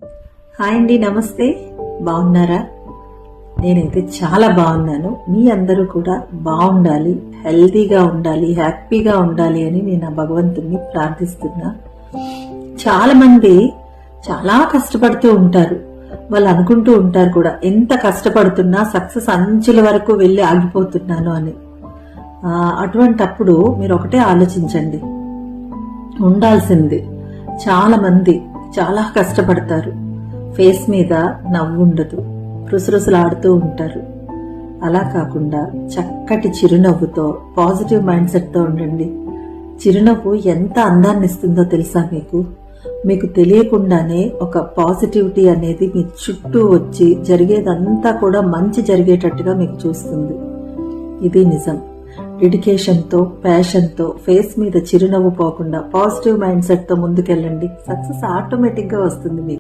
Hi అండి, నమస్తే. బాగున్నారా? నేనైతే చాలా బాగున్నాను. మీ అందరూ కూడా బాగుండాలి, హెల్తీగా ఉండాలి, హ్యాపీగా ఉండాలి అని నేను ఆ భగవంతుని ప్రార్థిస్తున్నా. చాలా మంది చాలా కష్టపడుతూ ఉంటారు. వాళ్ళు అనుకుంటూ ఉంటారు కూడా, ఎంత కష్టపడుతున్నా సక్సెస్ అంచుల వరకు వెళ్ళి ఆగిపోతున్నాను అని. అటువంటప్పుడు మీరు ఒకటే ఆలోచించండి, ఉండాల్సింది. చాలా మంది చాలా కష్టపడతారు, ఫేస్ మీద నవ్వు ఉండదు, రుసరుసలాడుతూ ఉంటారు. అలా కాకుండా చక్కటి చిరునవ్వుతో, పాజిటివ్ మైండ్ సెట్ తో ఉండండి. చిరునవ్వు ఎంత అందాన్ని ఇస్తుందో తెలుసా మీకు? మీకు తెలియకుండానే ఒక పాజిటివిటీ అనేది మీ చుట్టూ వచ్చి జరిగేదంతా కూడా మంచి జరిగేటట్టుగా మీకు చూస్తుంది. ఇది నిజం. డెడికేషన్తో, ప్యాషన్తో, ఫేస్ మీద చిరునవ్వు పోకుండా పాజిటివ్ మైండ్ సెట్ తో ముందుకెళ్ళండి. సక్సెస్ ఆటోమేటిక్ గా వస్తుంది మీకు.